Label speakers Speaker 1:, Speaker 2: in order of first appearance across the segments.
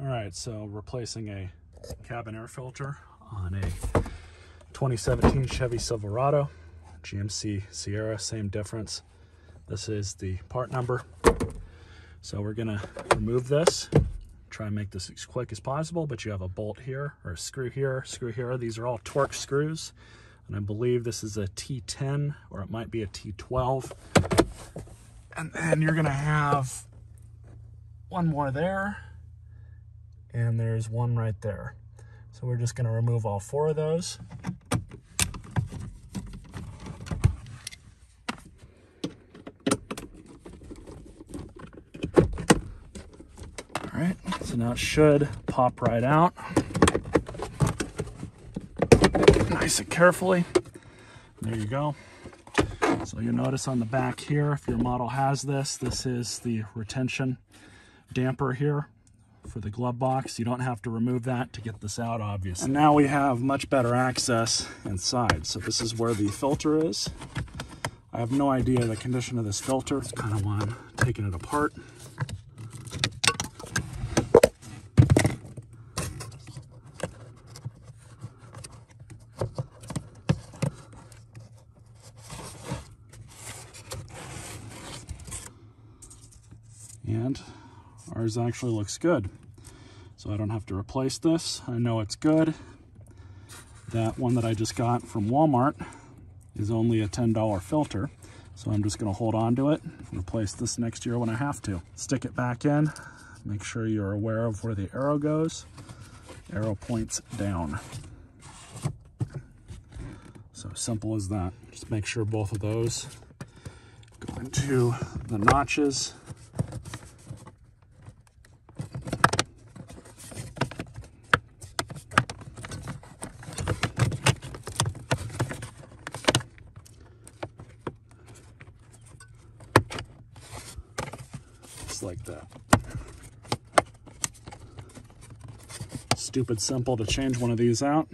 Speaker 1: All right, so replacing a cabin air filter on a 2017 Chevy Silverado, GMC Sierra, same difference. This is the part number. So we're gonna remove this, try and make this as quick as possible, but you have a bolt here, or a screw here, screw here. These are all Torx screws, and I believe this is a T10, or it might be a T12. And then you're gonna have one more there, and there's one right there. So we're just gonna remove all four of those. All right, so now it should pop right out. Nice and carefully. There you go. So you'll notice on the back here, if your model has this, this is the retention damper here for the glove box. You don't have to remove that to get this out, obviously. And now we have much better access inside. So this is where the filter is. I have no idea the condition of this filter. It's kind of why I'm taking it apart. And ours actually looks good. So I don't have to replace this. I know it's good. That one that I just got from Walmart is only a $10 filter. So I'm just gonna hold on to it, replace this next year when I have to. Stick it back in, make sure you're aware of where the arrow goes. Arrow points down. So simple as that. Just make sure both of those go into the notches. Like that. Stupid simple to change one of these out.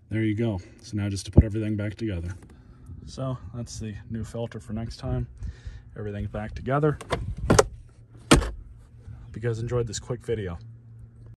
Speaker 1: There you go. So now just to put everything back together. So that's the new filter for next time. Everything's back together. Hope you guys enjoyed this quick video.